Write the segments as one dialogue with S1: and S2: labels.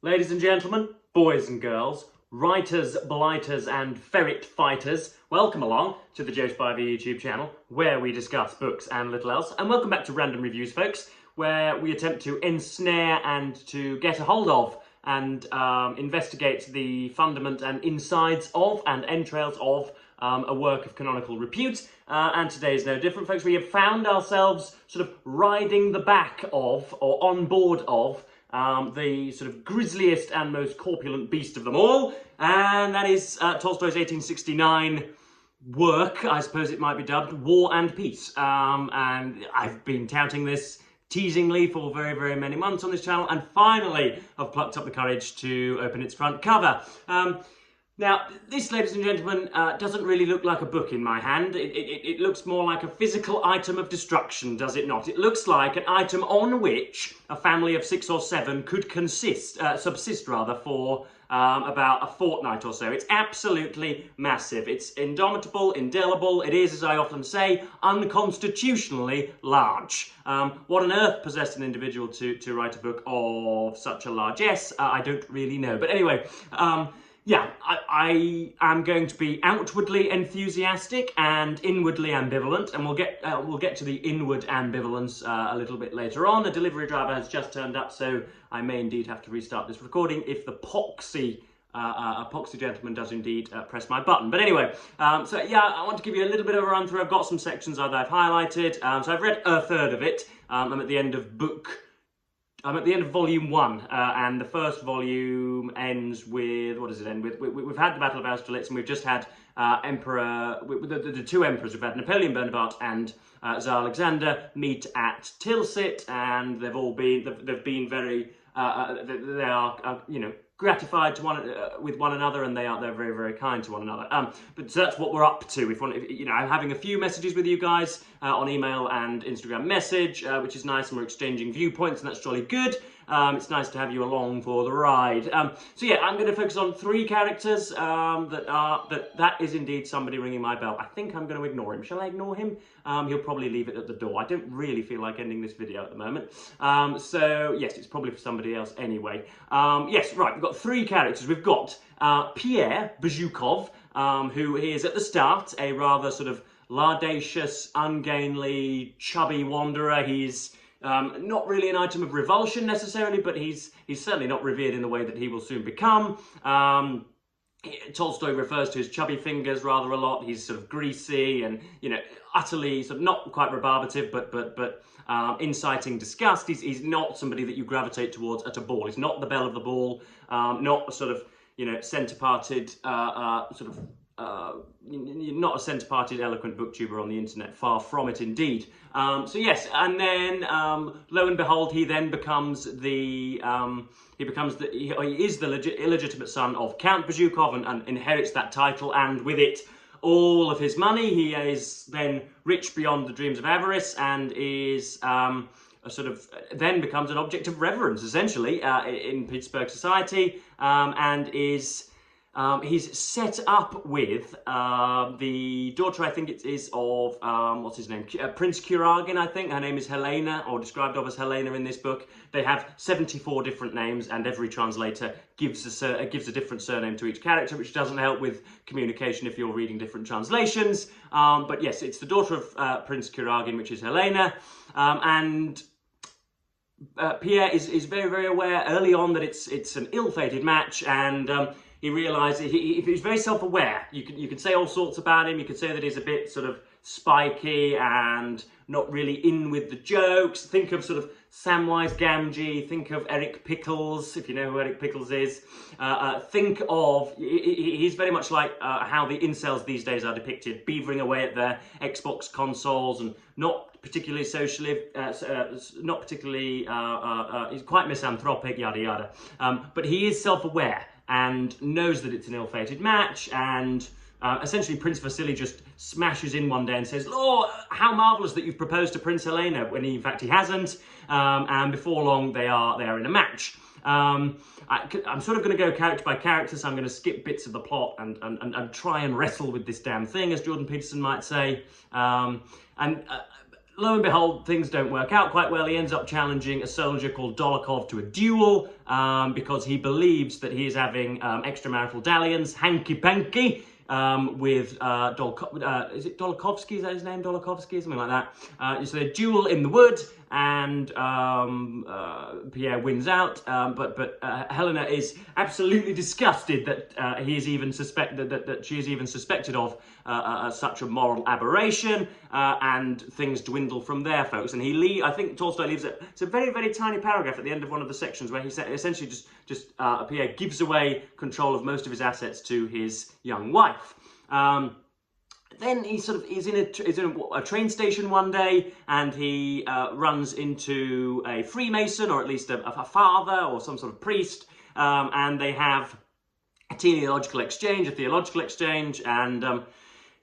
S1: Ladies and gentlemen, boys and girls, writers, blighters and ferret fighters, welcome along to the Joe Spivey YouTube channel, where we discuss books and little else. And welcome back to Random Reviews, folks, where we attempt to ensnare and to get a hold of and investigate the fundament and insides of and entrails of a work of canonical repute. And today is no different, folks. We have found ourselves sort of riding the back of, or on board of, the sort of grisliest and most corpulent beast of them all, and that is Tolstoy's 1869 work, I suppose it might be dubbed, War and Peace. And I've been touting this teasingly for very, very many months on this channel, and finally I've plucked up the courage to open its front cover. Now, this, ladies and gentlemen, doesn't really look like a book in my hand. It looks more like a physical item of destruction, does it not? It looks like an item on which a family of 6 or 7 could subsist for about a fortnight or so. It's absolutely massive. It's indomitable, indelible. It is, as I often say, unconstitutionally large. What on earth possessed an individual to write a book of such a largesse? I don't really know. But anyway, yeah, I am going to be outwardly enthusiastic and inwardly ambivalent, and we'll get to the inward ambivalence a little bit later on. A delivery driver has just turned up, so I may indeed have to restart this recording if the poxy gentleman does indeed press my button. But anyway, so yeah, I want to give you a little bit of a run through. I've got some sections that I've highlighted, so I've read a third of it. I'm at the end of volume 1, and the first volume ends with, what does it end with? We've had the Battle of Austerlitz, and we've just had the two emperors. We've had Napoleon Bonaparte and Tsar Alexander meet at Tilsit, and they've been very, they are, you know, gratified to with one another, and they're very, very kind to one another. But so that's what we're up to. If you know, I'm having a few messages with you guys on email and Instagram message, which is nice, and we're exchanging viewpoints, and that's jolly good. It's nice to have you along for the ride. So yeah, I'm going to focus on 3 characters that is indeed somebody ringing my bell. I think I'm going to ignore him. Shall I ignore him? He'll probably leave it at the door. I don't really feel like ending this video at the moment. So yes, it's probably for somebody else anyway. Yes, right, we've got 3 characters. We've got Pierre Bezukhov, who is at the start a rather sort of lardacious, ungainly, chubby wanderer. He's not really an item of revulsion necessarily, but he's certainly not revered in the way that he will soon become. Tolstoy refers to his chubby fingers rather a lot. He's sort of greasy and, you know, utterly sort of not quite rebarbative, but inciting disgust. He's not somebody that you gravitate towards at a ball. He's not the belle of the ball, not a sort of, you know, centre-parted not a centre-parted eloquent booktuber on the internet, far from it indeed. So yes, and then lo and behold, he then becomes he is the illegitimate son of Count Bezukhov and inherits that title, and with it all of his money. He is then rich beyond the dreams of avarice, and is then becomes an object of reverence essentially in Pittsburgh society, and is. He's set up with the daughter, I think it is, of, what's his name? Prince Kuragin, I think. Her name is Helena, or described of as Helena in this book. They have 74 different names, and every translator gives a different surname to each character, which doesn't help with communication if you're reading different translations. But yes, it's the daughter of Prince Kuragin, which is Helena. And Pierre is very, very aware early on that it's an ill-fated match, and he realises he's very self-aware. You can say all sorts about him. You could say that he's a bit sort of spiky and not really in with the jokes. Think of sort of Samwise Gamgee. Think of Eric Pickles, if you know who Eric Pickles is. Think of, he's very much like how the incels these days are depicted, beavering away at their Xbox consoles and not particularly socially, not particularly, he's quite misanthropic, yada yada. But he is self-aware and knows that it's an ill-fated match, and essentially Prince Vasily just smashes in one day and says, "Oh, how marvellous that you've proposed to Prince Helena," when in fact he hasn't, and before long they are in a match. I'm sort of going to go character by character, so I'm going to skip bits of the plot and try and wrestle with this damn thing, as Jordan Peterson might say. Lo and behold, things don't work out quite well. He ends up challenging a soldier called Dolokhov to a duel, because he believes that he is having extramarital dalliance, hanky-panky, with is it Dolokovsky? Is that his name? Dolokovsky, something like that. So they duel in the wood, and Pierre wins out. But Helena is absolutely disgusted that he is even that she is even suspected of such a moral aberration, and things dwindle from there, folks. And I think Tolstoy leaves it. It's a very, very tiny paragraph at the end of one of the sections where he essentially just Pierre gives away control of most of his assets to his young wife. Then he sort of is in a train station one day, and he runs into a Freemason, or at least a father or some sort of priest, and they have a theological exchange, and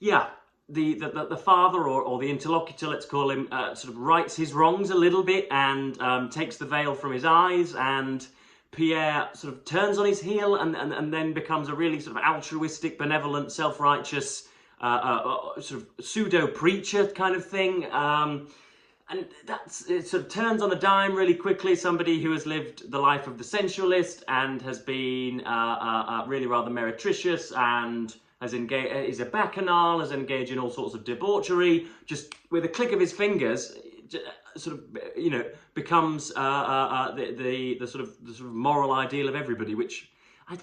S1: yeah, the father or the interlocutor, let's call him, sort of rights his wrongs a little bit and takes the veil from his eyes, and Pierre sort of turns on his heel and then becomes a really sort of altruistic, benevolent, self-righteous sort of pseudo-preacher kind of thing. And it sort of turns on a dime really quickly. Somebody who has lived the life of the sensualist and has been really rather meretricious and is a bacchanal, has engaged in all sorts of debauchery, just with a click of his fingers, sort of, becomes the sort of moral ideal of everybody, which I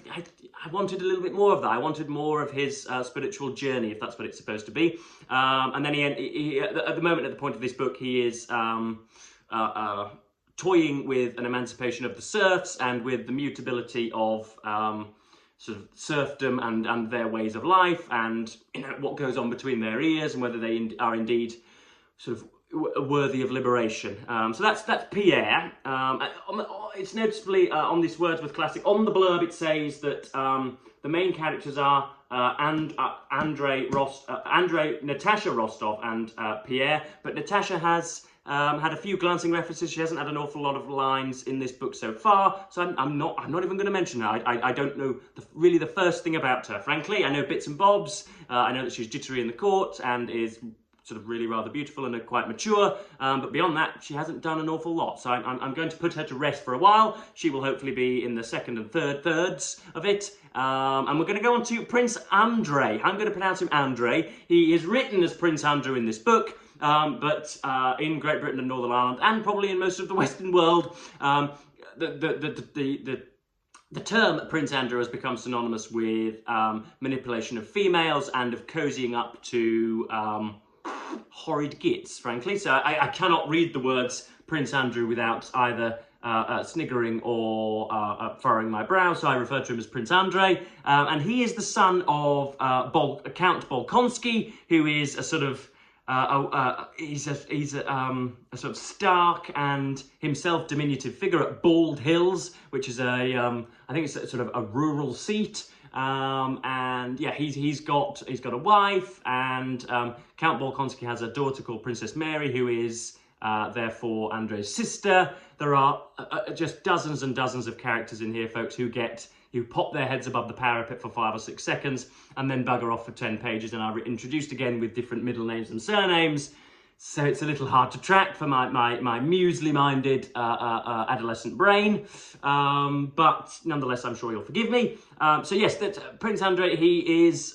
S1: wanted a little bit more of that. I wanted more of his spiritual journey, if that's what it's supposed to be. And then he at the point of this book, he is toying with an emancipation of the serfs and with the mutability of sort of serfdom and their ways of life, and what goes on between their ears, and whether they are indeed sort of worthy of liberation. So that's Pierre. It's noticeably on this Wordsworth classic, on the blurb it says that the main characters are Natasha Rostov and Pierre, but Natasha has had a few glancing references. She hasn't had an awful lot of lines in this book so far, so I'm not even going to mention her. I don't know really the first thing about her, frankly. I know bits and bobs. I know that she's jittery in the court and is sort of really rather beautiful and quite mature, but beyond that, she hasn't done an awful lot. So I'm going to put her to rest for a while. She will hopefully be in the second and thirds of it. And we're going to go on to Prince Andrei. I'm going to pronounce him Andrei. He is written as Prince Andrew in this book, but in Great Britain and Northern Ireland, and probably in most of the Western world, the term Prince Andrew has become synonymous with manipulation of females and of cozying up to horrid gits, frankly. So I cannot read the words Prince Andrew without either sniggering or furrowing my brow, so I refer to him as Prince Andrei. And he is the son of Count Bolkonsky, who is a sort of he's a sort of stark and himself diminutive figure at Bald Hills, which is I think it's sort of a rural seat. And yeah, he's got a wife, and Count Bolkonsky has a daughter called Princess Mary, who is therefore Andrei's sister. There are just dozens and dozens of characters in here, folks, who pop their heads above the parapet for 5 or 6 seconds and then bugger off for 10 pages and are introduced again with different middle names and surnames. So it's a little hard to track for my muesli-minded adolescent brain, but nonetheless, I'm sure you'll forgive me. So yes, Prince Andrei, he is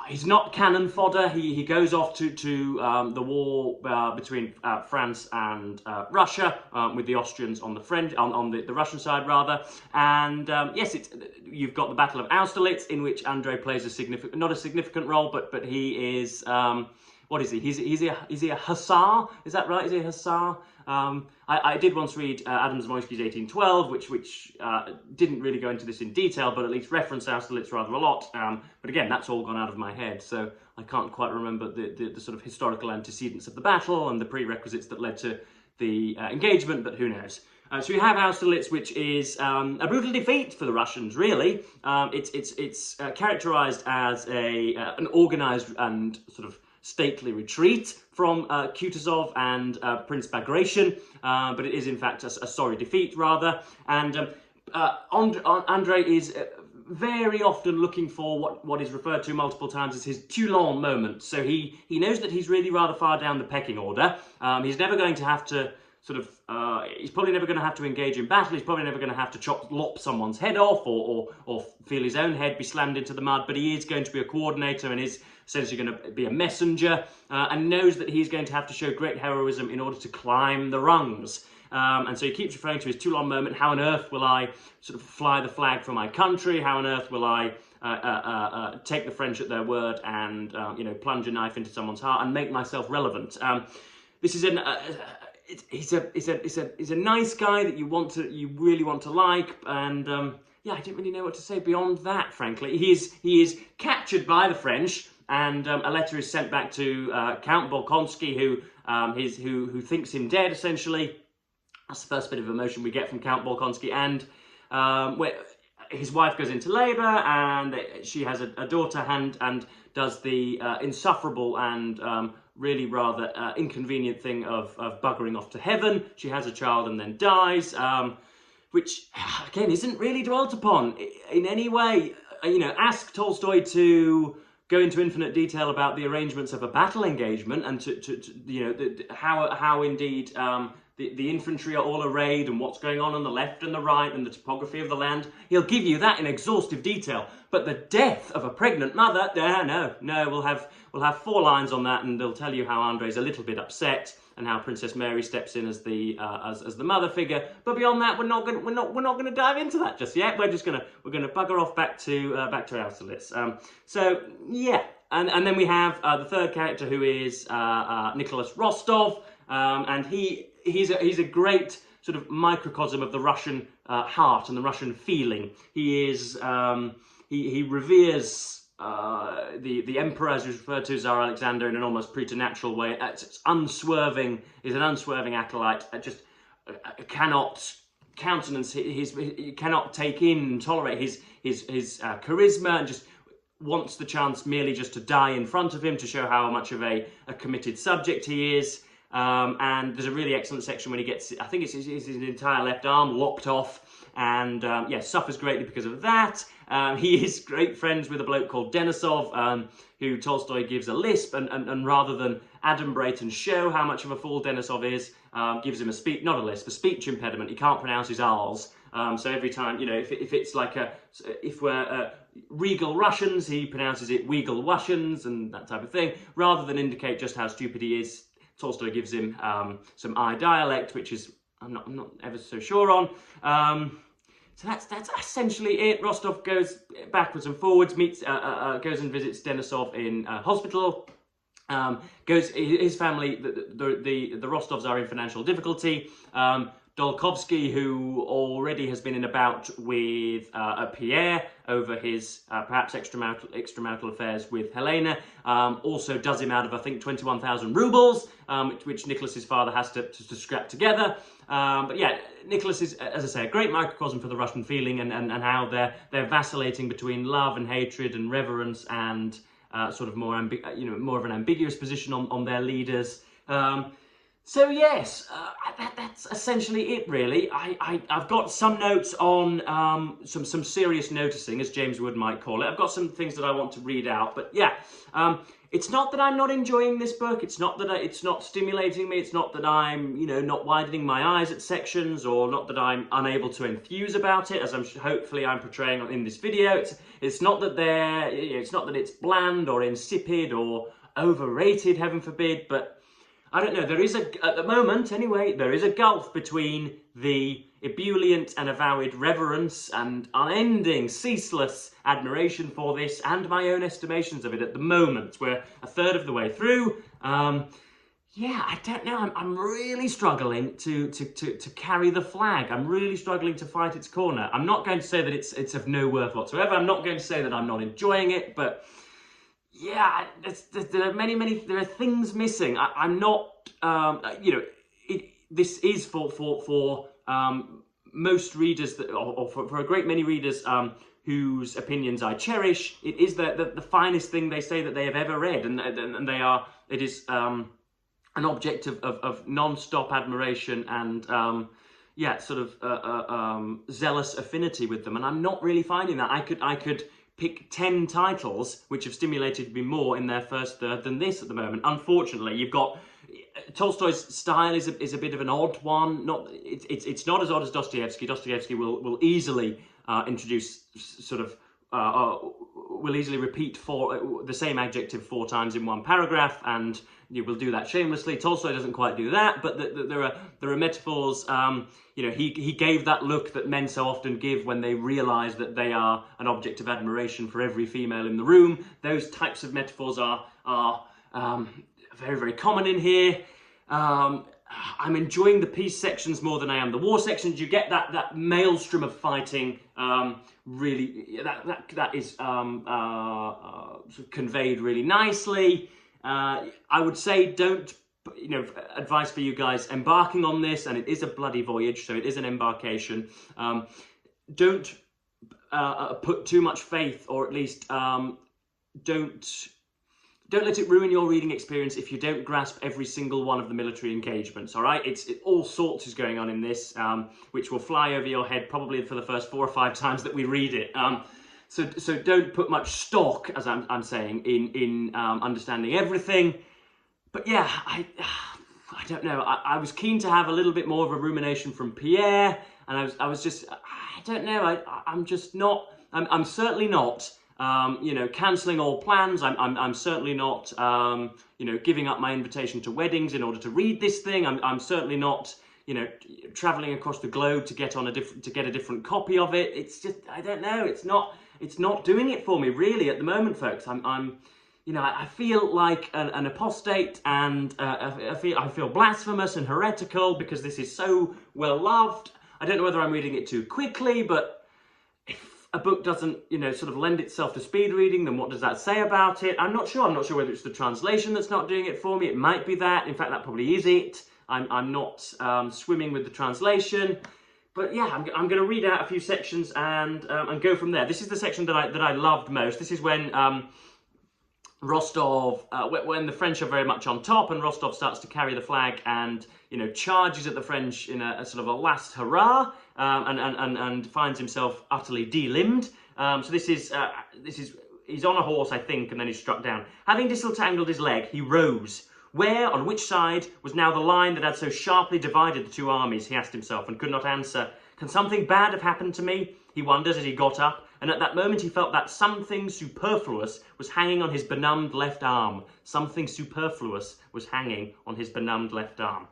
S1: he's not cannon fodder. He goes off to the war between France and Russia, with the Austrians on the Russian side rather. And yes, you've got the Battle of Austerlitz, in which Andrei plays not a significant role, but he is. What is he? Is he a hussar? Is that right? Is he a hussar? I did once read Adam Zamoyski's 1812, which didn't really go into this in detail, but at least referenced Austerlitz rather a lot. But again, that's all gone out of my head, so I can't quite remember the sort of historical antecedents of the battle and the prerequisites that led to the engagement, but who knows. So we have Austerlitz, which is a brutal defeat for the Russians, really. It's characterized as an organized and sort of stately retreat from Kutuzov and Prince Bagration, but it is in fact a sorry defeat rather. And Andrei is very often looking for what is referred to multiple times as his Toulon moment. So he knows that he's really rather far down the pecking order. He's never going to have to he's probably never going to have to engage in battle. He's probably never going to have to lop someone's head off or feel his own head be slammed into the mud. But he is going to be a coordinator and is essentially going to be a messenger, and knows that he's going to have to show great heroism in order to climb the rungs. And so he keeps referring to his too long moment. How on earth will I sort of fly the flag for my country? How on earth will I take the French at their word and plunge a knife into someone's heart and make myself relevant? This is he's a nice guy that you really want to like, and yeah, I don't really know what to say beyond that. Frankly, he is captured by the French, and a letter is sent back to Count Bolkonsky, who thinks him dead essentially. That's the first bit of emotion we get from Count Bolkonsky, and where his wife goes into labour, and she has a daughter, and does the insufferable and really rather inconvenient thing of buggering off to heaven. She has a child and then dies, which again isn't really dwelt upon in any way. Ask Tolstoy to go into infinite detail about the arrangements of a battle engagement, and how indeed the infantry are all arrayed and what's going on the left and the right and the topography of the land. He'll give you that in exhaustive detail. But the death of a pregnant mother, no, we'll have 4 lines on that, and they'll tell you how Andrei's a little bit upset and how Princess Mary steps in as the mother figure. But beyond that, we're not going to dive into that just yet. We're gonna bugger off back to Austerlitz. So yeah, and then we have the third character, who is Nicholas Rostov, and he's a great sort of microcosm of the Russian heart and the Russian feeling. He is he reveres the emperor, as is referred to, Tsar Alexander, in an almost preternatural way. It's unswerving. He's an unswerving acolyte. Just cannot countenance he cannot take in and tolerate his charisma, and just wants the chance merely just to die in front of him to show how much of a committed subject he is. And there's a really excellent section when he gets, I think it's his entire left arm lopped off, and suffers greatly because of that. He is great friends with a bloke called Denisov, who Tolstoy gives a lisp, and rather than adumbrate and show how much of a fool Denisov is, gives him a speech impediment. He can't pronounce his R's. So every time, if it's like if we're regal Russians, he pronounces it wegal Wussians and that type of thing, rather than indicate just how stupid he is. Tolstoy gives him some I dialect, which is I'm not ever so sure on. So that's essentially it. Rostov goes backwards and forwards, goes and visits Denisov in hospital. His family, the Rostovs are in financial difficulty. Dolkovsky, who already has been in a bout with Pierre over his perhaps extramarital affairs with Helena, also does him out of, I think, 21,000 rubles, which Nicholas's father has to scrap together. But yeah, Nicholas is, as I say, a great microcosm for the Russian feeling, and how they're vacillating between love and hatred and reverence, and sort of more of an ambiguous position on their leaders. So yes, that's essentially it, really. I've got some notes on some serious noticing, as James Wood might call it. I've got some things that I want to read out, but yeah, it's not that I'm not enjoying this book. It's not that it's not stimulating me. It's not that I'm not widening my eyes at sections, or not that I'm unable to enthuse about it, as hopefully I'm portraying in this video. It's not that it's not that it's bland or insipid or overrated, heaven forbid, but I don't know, at the moment anyway, there is a gulf between the ebullient and avowed reverence and unending, ceaseless admiration for this and my own estimations of it at the moment. We're a third of the way through. Yeah, I don't know, I'm really struggling to carry the flag. I'm really struggling to fight its corner. I'm not going to say that it's of no worth whatsoever. I'm not going to say that I'm not enjoying it, but yeah, there are things missing. I'm not, this is for most readers, or for a great many readers whose opinions I cherish. It is the finest thing they say that they have ever read, and it is an object of non-stop admiration and zealous affinity with them. And I'm not really finding that. I could pick 10 titles which have stimulated me more in their first third than this at the moment. Unfortunately, you've got Tolstoy's style is a bit of an odd one. It's not as odd as Dostoevsky. Dostoevsky will easily introduce sort of will easily repeat the same adjective 4 times in one paragraph, and you will do that shamelessly. Tolstoy doesn't quite do that, but there are metaphors. He gave that look that men so often give when they realise that they are an object of admiration for every female in the room. Those types of metaphors are very, very common in here. I'm enjoying the peace sections more than I am the war sections. You get that maelstrom of fighting. Really, that is sort of conveyed really nicely. I would say don't, advice for you guys embarking on this, and it is a bloody voyage, so it is an embarkation. Don't put too much faith, or at least don't let it ruin your reading experience if you don't grasp every single one of the military engagements, all right? All sorts is going on in this, which will fly over your head probably for the first 4 or 5 times that we read it. So don't put much stock, as I'm saying, in understanding everything. But yeah, I don't know. I was keen to have a little bit more of a rumination from Pierre, and I was just, I don't know. I'm just not. I'm certainly not. Cancelling all plans. I'm certainly not, giving up my invitation to weddings in order to read this thing. I'm certainly not, travelling across the globe to get a different copy of it. It's just, I don't know. It's not doing it for me really at the moment, folks. I feel like an apostate, and I feel blasphemous and heretical because this is so well loved. I don't know whether I'm reading it too quickly, but a book doesn't, sort of lend itself to speed reading, then what does that say about it? I'm not sure. I'm not sure whether it's the translation that's not doing it for me. It might be that. In fact, that probably is it. I'm not swimming with the translation. But yeah, I'm going to read out a few sections and go from there. This is the section that I loved most. This is when Rostov, when the French are very much on top, and Rostov starts to carry the flag and charges at the French in a sort of a last hurrah, and finds himself utterly delimbed. So this is he's on a horse, I think, and then he's struck down. Having disentangled his leg, he rose. Where, on which side, was now the line that had so sharply divided the 2 armies, he asked himself, and could not answer. Can something bad have happened to me? He wondered as he got up, and at that moment he felt that something superfluous was hanging on his benumbed left arm. Something superfluous was hanging on his benumbed left arm.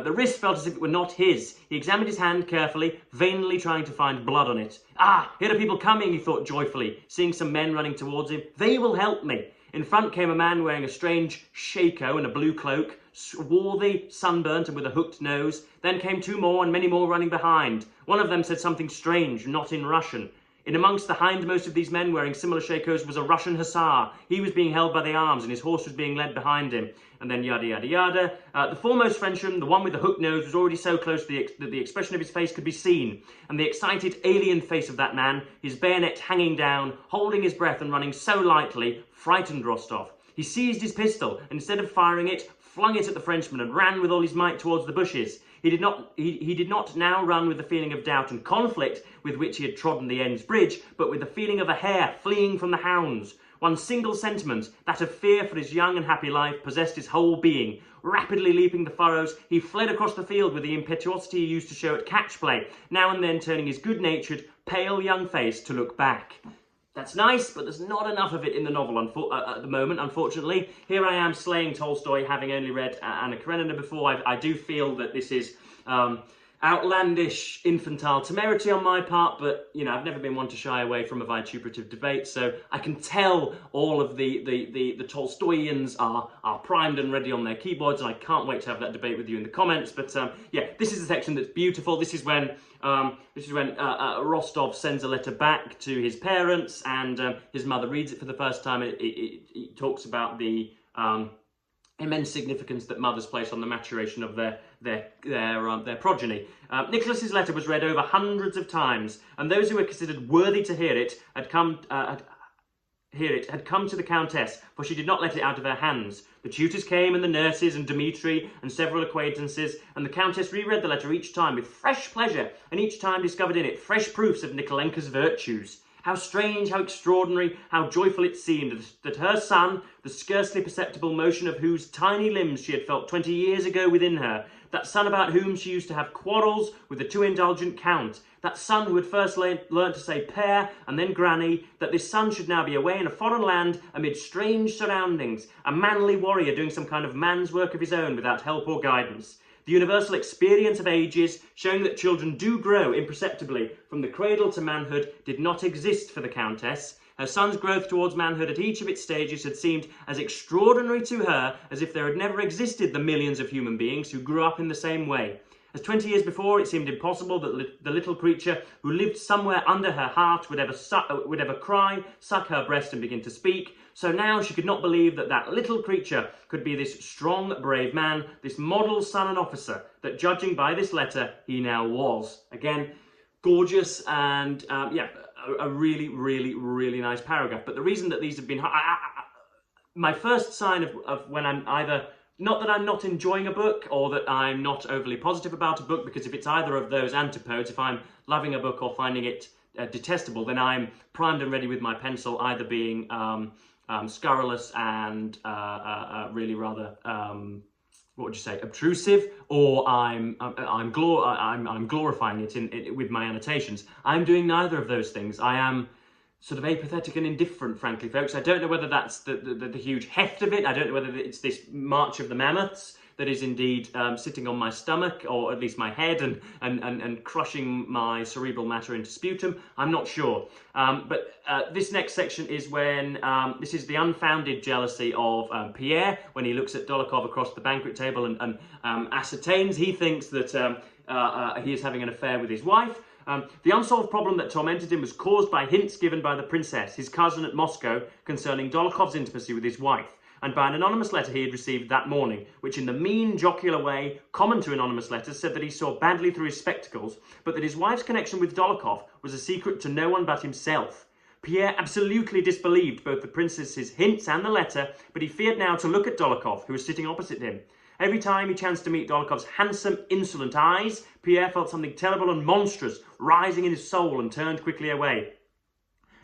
S1: The wrist felt as if it were not his. He examined his hand carefully, vainly trying to find blood on it. Ah, here are people coming, he thought joyfully, seeing some men running towards him. They will help me. In front came a man wearing a strange shako and a blue cloak, swarthy, sunburnt, and with a hooked nose. Then came 2 more, and many more running behind. One of them said something strange, not in Russian. In amongst the hindmost of these men wearing similar shakos was a Russian hussar. He was being held by the arms, and his horse was being led behind him. And then yada yada yada. The foremost Frenchman, the one with the hooked nose, was already so close that the expression of his face could be seen. And the excited alien face of that man, his bayonet hanging down, holding his breath and running so lightly, frightened Rostov. He seized his pistol, and instead of firing it, flung it at the Frenchman and ran with all his might towards the bushes. He did not now run with the feeling of doubt and conflict with which he had trodden the Enns Bridge, but with the feeling of a hare fleeing from the hounds. One single sentiment, that of fear for his young and happy life, possessed his whole being. Rapidly leaping the furrows, he fled across the field with the impetuosity he used to show at catch play, now and then turning his good-natured, pale young face to look back. That's nice, but there's not enough of it in the novel at the moment, unfortunately. Here I am slaying Tolstoy, having only read Anna Karenina before. I do feel that this is outlandish, infantile temerity on my part, but, I've never been one to shy away from a vituperative debate, so I can tell all of the Tolstoyans are primed and ready on their keyboards, and I can't wait to have that debate with you in the comments. But yeah, this is the section that's beautiful. This is when Rostov sends a letter back to his parents, and his mother reads it for the first time. It talks about the immense significance that mothers place on the maturation of their progeny. Nicholas's letter was read over hundreds of times, and those who were considered worthy to hear it had come to the Countess, for she did not let it out of her hands. The tutors came, and the nurses, and Dmitri, and several acquaintances, and the Countess reread the letter each time with fresh pleasure, and each time discovered in it fresh proofs of Nikolenka's virtues. How strange, how extraordinary, how joyful it seemed that her son, the scarcely perceptible motion of whose tiny limbs she had felt 20 years ago within her, that son about whom she used to have quarrels with the too indulgent count, that son who had first learnt to say père and then granny, that this son should now be away in a foreign land amid strange surroundings, a manly warrior doing some kind of man's work of his own without help or guidance. The universal experience of ages, showing that children do grow imperceptibly from the cradle to manhood, did not exist for the Countess. Her son's growth towards manhood at each of its stages had seemed as extraordinary to her as if there had never existed the millions of human beings who grew up in the same way. As 20 years before, it seemed impossible that the little creature who lived somewhere under her heart would ever cry, suck her breast and begin to speak. So now she could not believe that that little creature could be this strong, brave man, this model son and officer, that judging by this letter, he now was. Again, gorgeous and, a really, really, really nice paragraph. But the reason that these have been... my first sign of when I'm either... Not that I'm not enjoying a book or that I'm not overly positive about a book, because if it's either of those antipodes, if I'm loving a book or finding it detestable, then I'm primed and ready with my pencil, either being scurrilous and really rather, what would you say, obtrusive, or I'm glorifying it with my annotations. I'm doing neither of those things. I am sort of apathetic and indifferent, frankly, folks. I don't know whether that's the huge heft of it. I don't know whether it's this march of the mammoths that is indeed sitting on my stomach, or at least my head, and crushing my cerebral matter into sputum. I'm not sure. But this next section is when, this is the unfounded jealousy of Pierre, when he looks at Dolokhov across the banquet table and ascertains, he thinks that he is having an affair with his wife. The unsolved problem that tormented him was caused by hints given by the princess, his cousin at Moscow, concerning Dolokhov's intimacy with his wife, and by an anonymous letter he had received that morning, which in the mean, jocular way common to anonymous letters said that he saw badly through his spectacles, but that his wife's connection with Dolokhov was a secret to no one but himself. Pierre absolutely disbelieved both the princess's hints and the letter, but he feared now to look at Dolokhov, who was sitting opposite him. Every time he chanced to meet Dolokhov's handsome, insolent eyes, Pierre felt something terrible and monstrous rising in his soul and turned quickly away.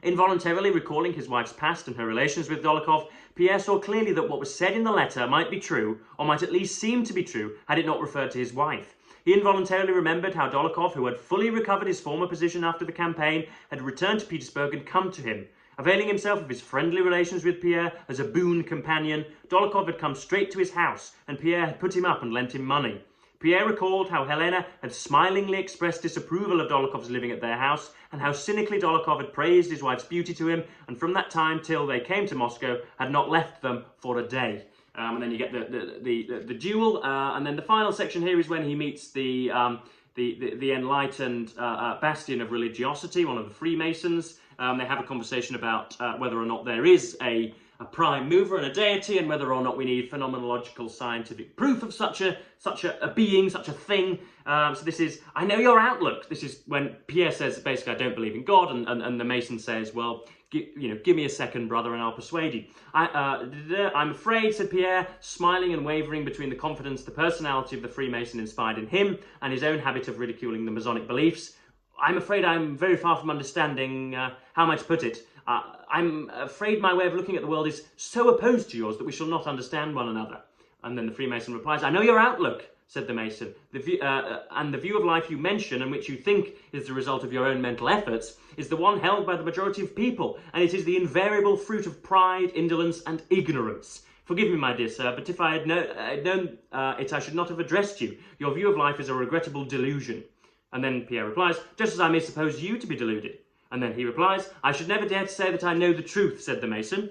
S1: Involuntarily recalling his wife's past and her relations with Dolokhov, Pierre saw clearly that what was said in the letter might be true, or might at least seem to be true, had it not referred to his wife. He involuntarily remembered how Dolokhov, who had fully recovered his former position after the campaign, had returned to Petersburg and come to him. Availing himself of his friendly relations with Pierre as a boon companion, Dolokhov had come straight to his house, and Pierre had put him up and lent him money. Pierre recalled how Helena had smilingly expressed disapproval of Dolokhov's living at their house, and how cynically Dolokhov had praised his wife's beauty to him, and from that time till they came to Moscow, had not left them for a day. And then you get the duel, and then the final section here is when he meets the enlightened bastion of religiosity, one of the Freemasons. They have a conversation about whether or not there is a prime mover and a deity, and whether or not we need phenomenological scientific proof of such a being, such a thing. So this is, I know your outlook. This is when Pierre says, basically, I don't believe in God, and the Mason says, well, give me a second, brother, and I'll persuade you. I'm afraid, said Pierre, smiling and wavering between the confidence the personality of the Freemason inspired in him and his own habit of ridiculing the Masonic beliefs. I'm afraid I'm very far from understanding, how am I to put it? I'm afraid my way of looking at the world is so opposed to yours that we shall not understand one another. And then the Freemason replies, I know your outlook, said the Mason, and the view of life you mention, and which you think is the result of your own mental efforts, is the one held by the majority of people, and it is the invariable fruit of pride, indolence, and ignorance. Forgive me, my dear sir, but if I had known it, I should not have addressed you. Your view of life is a regrettable delusion. And then Pierre replies, just as I may suppose you to be deluded. And then he replies, I should never dare to say that I know the truth, said the Mason,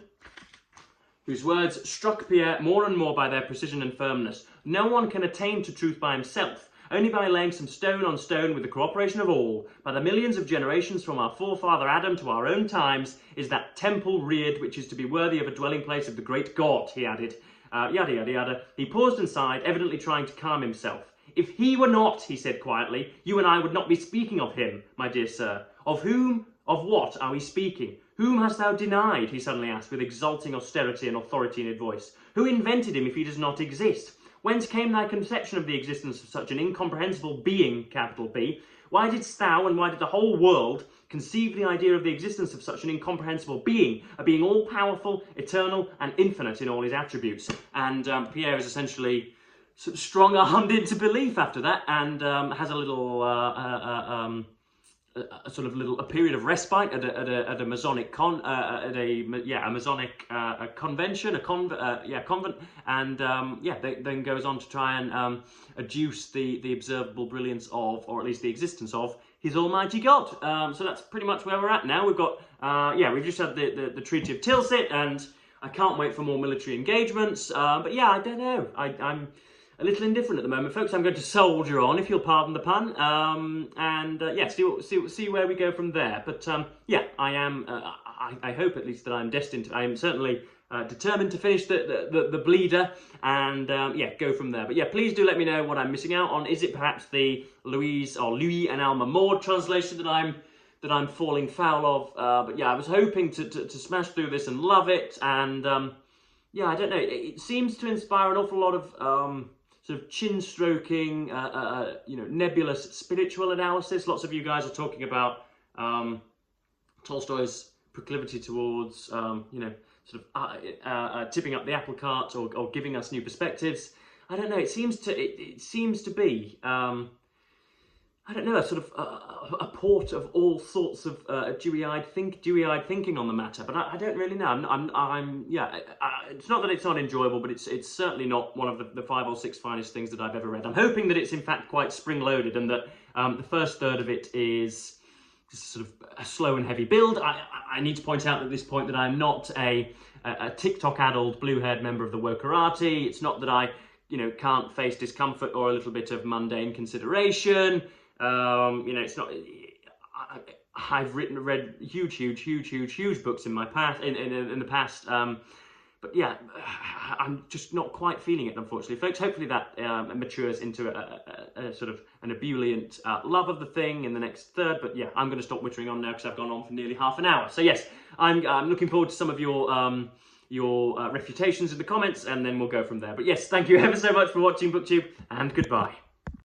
S1: whose words struck Pierre more and more by their precision and firmness. No one can attain to truth by himself, only by laying some stone on stone with the cooperation of all. By the millions of generations from our forefather Adam to our own times is that temple reared which is to be worthy of a dwelling place of the great God, he added. Yada, yada, yada. He paused and sighed, evidently trying to calm himself. If he were not, he said quietly, you and I would not be speaking of him, my dear sir. Of whom, of what are we speaking? Whom hast thou denied, he suddenly asked, with exulting austerity and authority in his voice. Who invented him if he does not exist? Whence came thy conception of the existence of such an incomprehensible being, capital B? Why didst thou, and why did the whole world conceive the idea of the existence of such an incomprehensible being, a being all-powerful, eternal, and infinite in all his attributes? And Pierre is essentially sort of strong-armed into belief after that, and has a little a sort of a period of respite at a Masonic Masonic convention, convent, and then goes on to try and adduce the observable brilliance of, or at least the existence of, his Almighty God. So that's pretty much where we're at now. We've got we've just had the Treaty of Tilsit, and I can't wait for more military engagements. But yeah, I don't know. I'm a little indifferent at the moment, folks. I'm going to soldier on, if you'll pardon the pun, see where we go from there. But I am. I hope at least that I'm destined. I am certainly determined to finish the bleeder and go from there. But yeah, please do let me know what I'm missing out on. Is it perhaps the Louis and Alma Maud translation that I'm falling foul of? But yeah, I was hoping to smash through this and love it, and I don't know. It seems to inspire an awful lot of sort of chin-stroking, nebulous spiritual analysis. Lots of you guys are talking about Tolstoy's proclivity towards, tipping up the apple cart or giving us new perspectives. I don't know. It seems to be, I don't know, a sort of a port of all sorts of dewy-eyed thinking on the matter. But I don't really know. It's not that it's not enjoyable, but it's certainly not one of the 5 or 6 finest things that I've ever read. I'm hoping that it's in fact quite spring-loaded, and that the first third of it is just sort of a slow and heavy build. I need to point out at this point that I'm not a TikTok-addled, blue-haired member of the wokerati. It's not that I can't face discomfort or a little bit of mundane consideration. It's not. I've read huge books in my past, in the past. But yeah, I'm just not quite feeling it, unfortunately, folks. Hopefully that matures into a sort of an ebullient love of the thing in the next third. But yeah, I'm going to stop wittering on now because I've gone on for nearly half an hour. So yes, I'm looking forward to some of your refutations in the comments, and then we'll go from there. But yes, thank you ever so much for watching BookTube, and goodbye.